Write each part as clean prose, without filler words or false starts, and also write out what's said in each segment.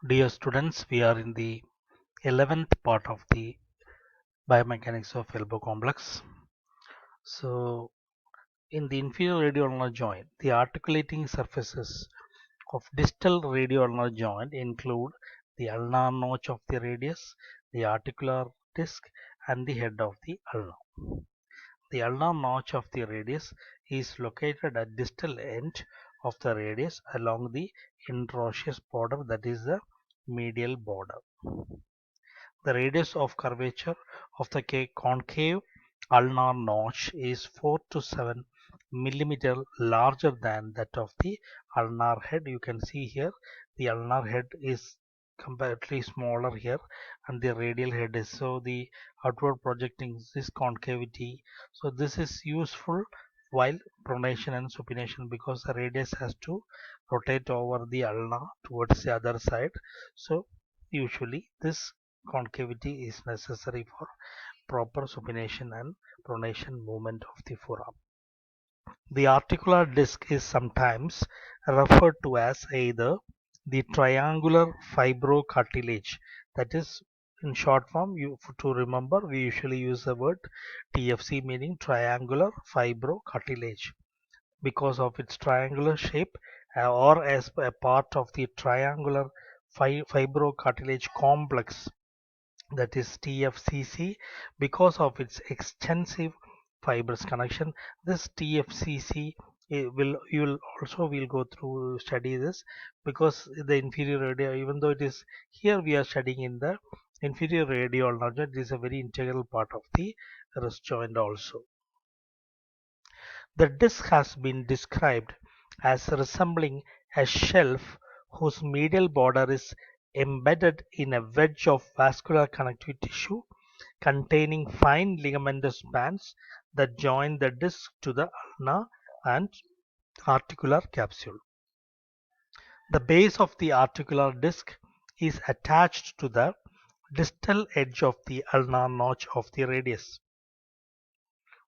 Dear students, we are in the 11th part of the biomechanics of elbow complex. So, in the inferior radioulnar joint, the articulating surfaces of distal radioulnar joint include the ulnar notch of the radius, the articular disc, and the head of the ulna. The ulnar notch of the radius is located at distal end of the radius along the interosseous border, that is the medial border. The radius of curvature of the concave ulnar notch is 4 to 7 millimeter larger than that of the ulnar head. You can see here the ulnar head is comparatively smaller here, and the radial head is so the outward projecting this concavity. So this is useful while pronation and supination because the radius has to rotate over the ulna towards the other side. So usually this concavity is necessary for proper supination and pronation movement of the forearm. The articular disc is sometimes referred to as either the triangular fibrocartilage, that is, in short form, to remember, we usually use the word TFC, meaning triangular fibrocartilage, because of its triangular shape, or as a part of the triangular fibrocartilage complex, that is TFCC, because of its extensive fibrous connection. This TFCC will go through study this, because the inferior radio, even though it is here we are studying in the inferior radial nerve, it is a very integral part of the wrist joint also. The disc has been described as resembling a shelf whose medial border is embedded in a wedge of vascular connective tissue containing fine ligamentous bands that join the disc to the ulna and articular capsule. The base of the articular disc is attached to the distal edge of the ulnar notch of the radius.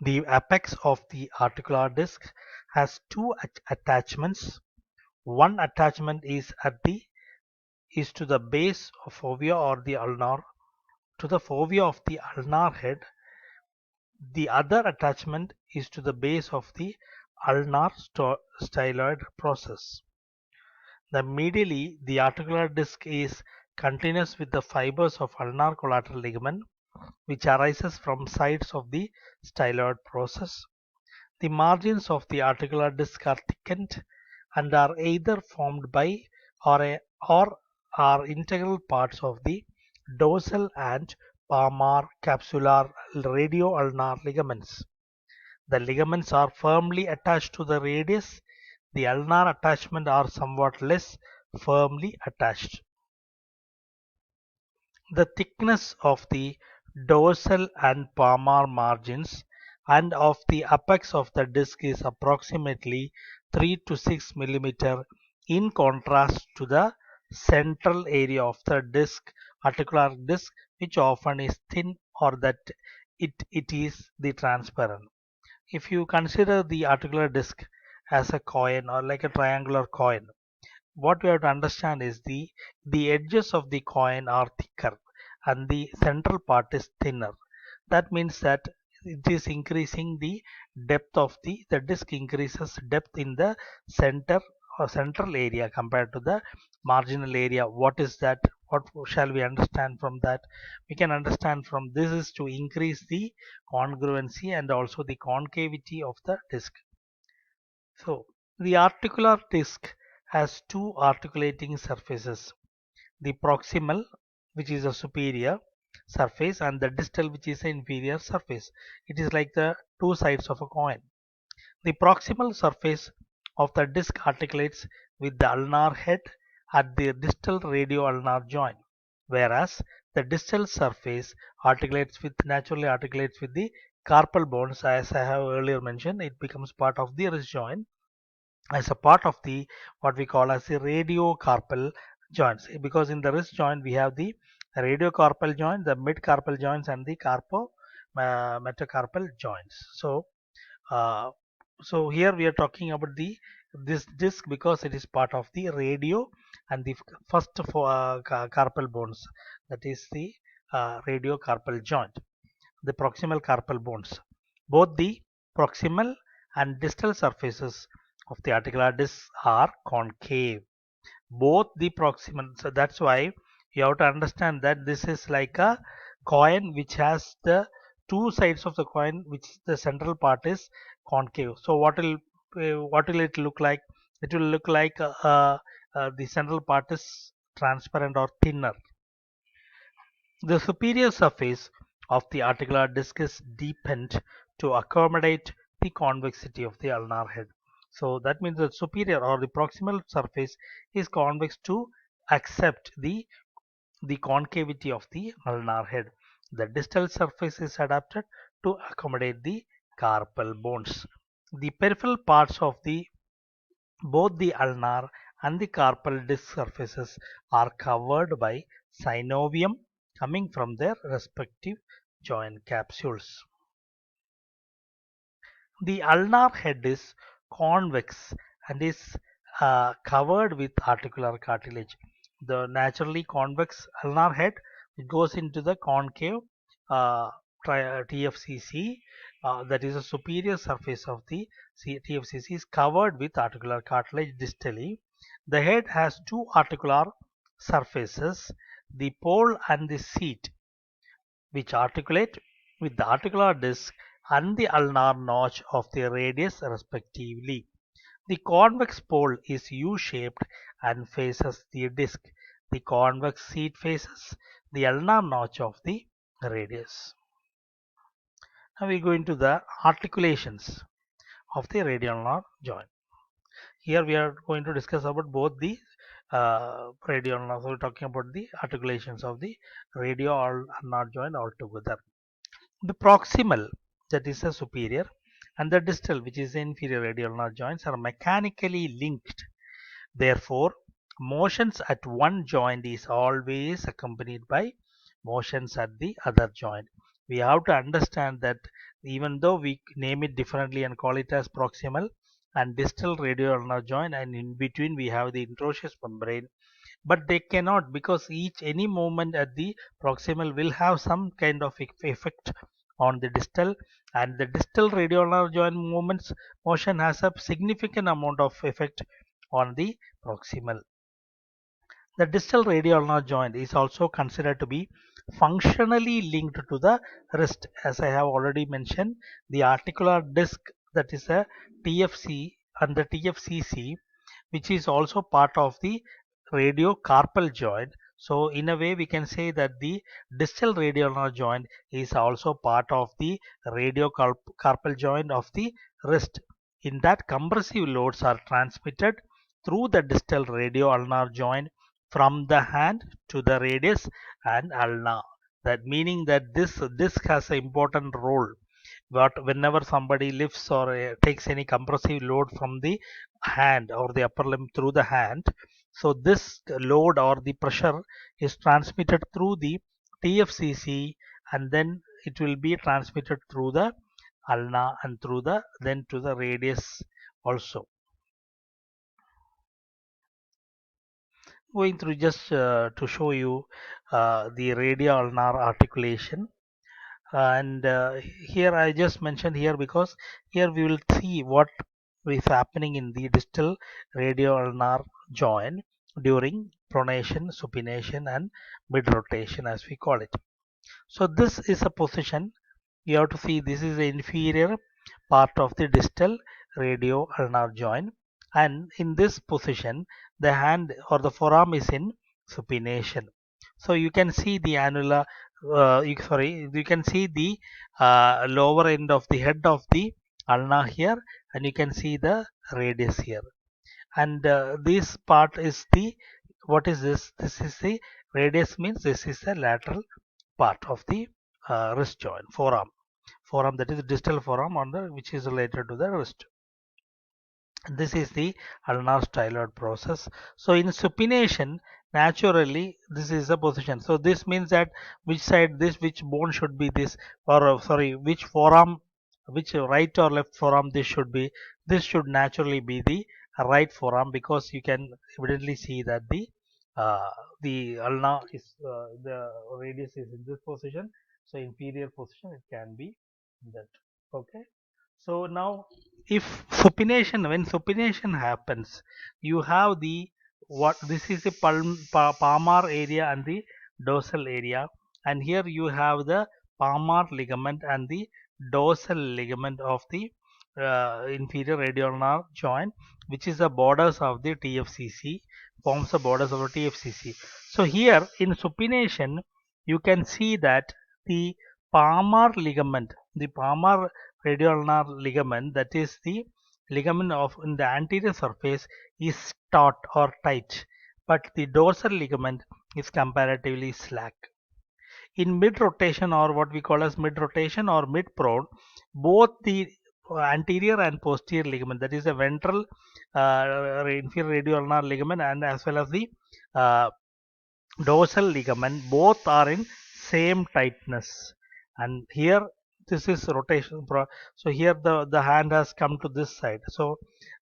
The apex of the articular disc has two attachments. One attachment is to the base of fovea or the ulnar to the fovea of the ulnar head. The other attachment is to the base of the ulnar styloid process. Medially, the articular disc is continuous with the fibers of ulnar collateral ligament, which arises from sides of the styloid process. The margins of the articular disc are thickened and are either formed by or are integral parts of the dorsal and palmar capsular radioulnar ligaments. The ligaments are firmly attached to the radius. The ulnar attachment are somewhat less firmly attached. The thickness of the dorsal and palmar margins and of the apex of the disc is approximately 3 to 6 millimeter, in contrast to the central area of the articular disc, which often is thin or that it is the transparent. If you consider the articular disc as a coin or like a triangular coin, what we have to understand is the edges of the coin are thicker and the central part is thinner. That means that it is increasing the depth of the disc increases depth in the center or central area compared to the marginal area. What is that? What shall we understand from that? We can understand from this is to increase the congruency and also the concavity of the disc. So the articular disc has two articulating surfaces, the proximal, which is a superior surface, and the distal, which is an inferior surface. It is like the two sides of a coin. The proximal surface of the disc articulates with the ulnar head at the distal radioulnar joint, whereas the distal surface naturally articulates with the carpal bones. As I have earlier mentioned, it becomes part of the wrist joint as a part of the what we call as the radiocarpal joints, because in the wrist joint we have the radiocarpal joint, the midcarpal joints, and the metacarpal joints. So uh, so here we are talking about the this disc because it is part of the radio and the first carpal bones, that is the radiocarpal joint, the proximal carpal bones. Both the proximal and distal surfaces of the articular disc are concave. Both the proximal, so that's why you have to understand that this is like a coin which has the two sides of the coin, which the central part is concave. So what will it look like? It will look like the central part is transparent or thinner. The superior surface of the articular disc is deepened to accommodate the convexity of the ulnar head. So that means the superior or the proximal surface is convex to accept the concavity of the ulnar head. The distal surface is adapted to accommodate the carpal bones. The peripheral parts of the both the ulnar and the carpal disc surfaces are covered by synovium coming from their respective joint capsules. The ulnar head is convex and is covered with articular cartilage. The naturally convex ulnar head goes into the concave uh, TFCC, that is the superior surface of the TFCC is covered with articular cartilage distally. The head has two articular surfaces, the pole and the seat, which articulate with the articular disc and the ulnar notch of the radius respectively. The convex pole is U-shaped and faces the disc. The convex seat faces the ulnar notch of the radius. Now we go into the articulations of the radioulnar joint. Here we are going to discuss about both the radioulnar. So we're talking about the articulations of the radioulnar joint altogether. The proximal, that is the superior, and the distal, which is the inferior radioulnar joints, are mechanically linked. Therefore, motions at one joint is always accompanied by motions at the other joint. We have to understand that even though we name it differently and call it as proximal and distal radioulnar joint, and in between we have the interosseous membrane, but they cannot, because each any movement at the proximal will have some kind of effect on the distal, and the distal radioulnar joint motion has a significant amount of effect on the proximal. The distal radioulnar joint is also considered to be functionally linked to the wrist. As I have already mentioned, the articular disc, that is a TFC and the TFCC, which is also part of the radiocarpal joint. So in a way we can say that the distal radioulnar joint is also part of the radiocarpal joint of the wrist. In that, compressive loads are transmitted through the distal radioulnar joint from the hand to the radius and ulna. That meaning that this disc has an important role. But whenever somebody lifts or takes any compressive load from the hand or the upper limb through the hand, so this load or the pressure is transmitted through the TFCC, and then it will be transmitted through the ulna and through the then to the radius also. Going through just to show you the radioulnar articulation, and here I just mentioned here because here we will see what is happening in the distal radioulnar joint during pronation, supination, and mid rotation, as we call it. So this is a position you have to see. This is the inferior part of the distal radioulnar joint, and in this position the hand or the forearm is in supination. So you can see the annular you can see the lower end of the head of the ulna here, and you can see the radius here, and this part is the, what is this? This is the radius, means this is the lateral part of the wrist joint, forearm, that is distal forearm on the, which is related to the wrist. This is the ulnar styloid process. So in supination, naturally this is the position. So this means that which side this, which bone should be this, or sorry, which forearm, which right or left forearm this should be. This should naturally be the right forearm, because you can evidently see that the ulna is the radius is in this position, so inferior position it can be that. Okay, so now if supination, when supination happens, you have the what this is the palmar area and the dorsal area, and here you have the palmar ligament and the dorsal ligament of the inferior radioulnar joint, which is the borders of the TFCC, forms the borders of the TFCC. So here in supination, you can see that the palmar ligament, the palmar radioulnar ligament, that is the ligament of in the anterior surface, is taut or tight, but the dorsal ligament is comparatively slack. In mid rotation, or what we call as mid rotation or mid prone, both the anterior and posterior ligament, that is the ventral inferior radioulnar ligament and as well as the uh, dorsal ligament, both are in same tightness. And here this is rotation. So here the hand has come to this side. So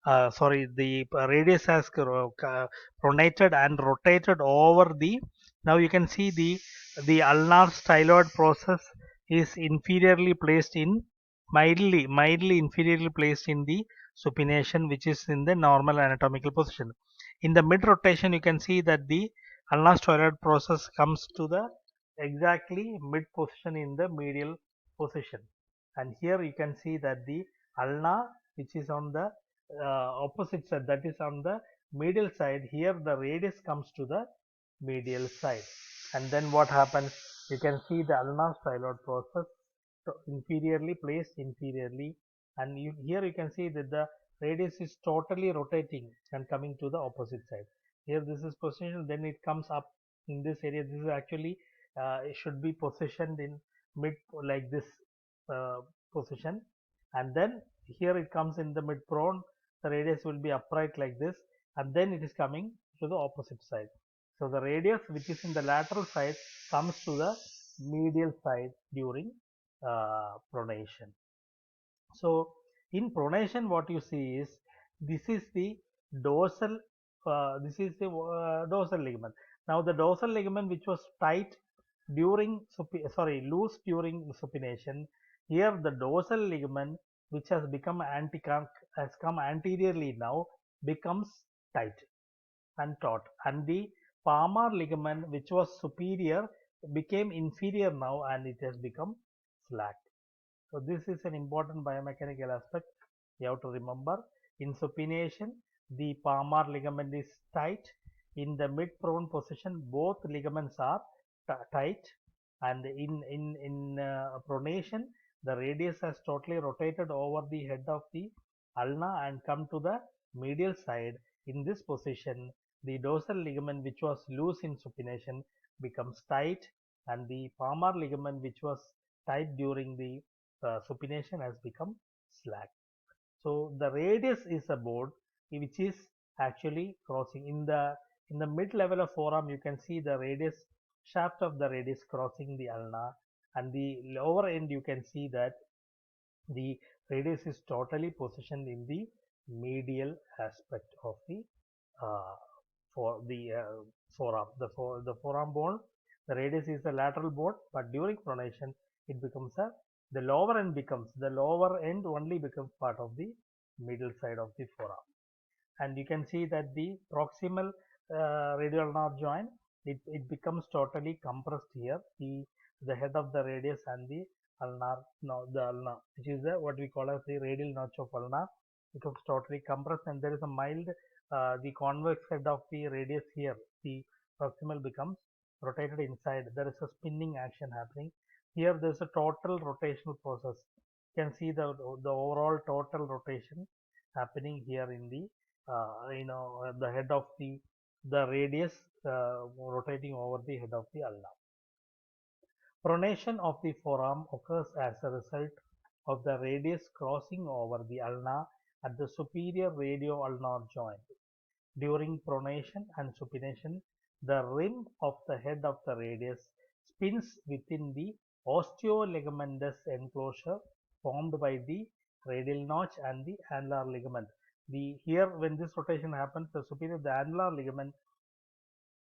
sorry, the radius has pronated and rotated over the. Now you can see the ulnar styloid process is inferiorly placed in, mildly inferiorly placed in the supination, which is in the normal anatomical position. In the mid rotation, you can see that the ulnar styloid process comes to the exactly mid position in the medial position. And here you can see that the ulna, which is on the opposite side, that is on the medial side, here the radius comes to the medial side. And then what happens, you can see the ulnar styloid process inferiorly placed inferiorly, and here you can see that the radius is totally rotating and coming to the opposite side. Here this is positioned, then it comes up in this area. This is actually it should be positioned in mid, like this position, and then here it comes in the mid prone. The radius will be upright like this, and then it is coming to the opposite side. So the radius which is in the lateral side comes to the medial side during pronation. So in pronation, what you see is this is the dorsal. This is the dorsal ligament. Now the dorsal ligament, which was tight during loose during supination, here the dorsal ligament, which has become has come anteriorly now, becomes tight and taut, and the palmar ligament, which was superior, became inferior now, and it has become slack. So this is an important biomechanical aspect you have to remember. In supination, the palmar ligament is tight. In the mid-prone position, both ligaments are tight, and in pronation, the radius has totally rotated over the head of the ulna and come to the medial side. In this position, the dorsal ligament, which was loose in supination, becomes tight, and the palmar ligament, which was tight during the supination, has become slack. So the radius is a board which is actually crossing in the mid level of forearm. You can see the radius shaft of the radius crossing the ulna, and the lower end you can see that the radius is totally positioned in the medial aspect of the uh, for the forearm. The forearm bone, the radius is the lateral bone, but during pronation it becomes a the lower end only becomes part of the middle side of the forearm. And you can see that the proximal radial ulnar joint, it becomes totally compressed here. The head of the radius and the ulnar, no, the ulna, which is what we call as the radial notch of ulna, becomes totally compressed, and there is a mild the convex head of the radius here. The proximal becomes rotated inside. There is a spinning action happening here. There is a total rotational process. You can see the overall total rotation happening here in the the head of the radius rotating over the head of the ulna. Pronation of the forearm occurs as a result of the radius crossing over the ulna at the superior radio-ulnar joint. During pronation and supination, the rim of the head of the radius spins within the osteoligamentous enclosure formed by the radial notch and the annular ligament. The here when this rotation happens, the superior the annular ligament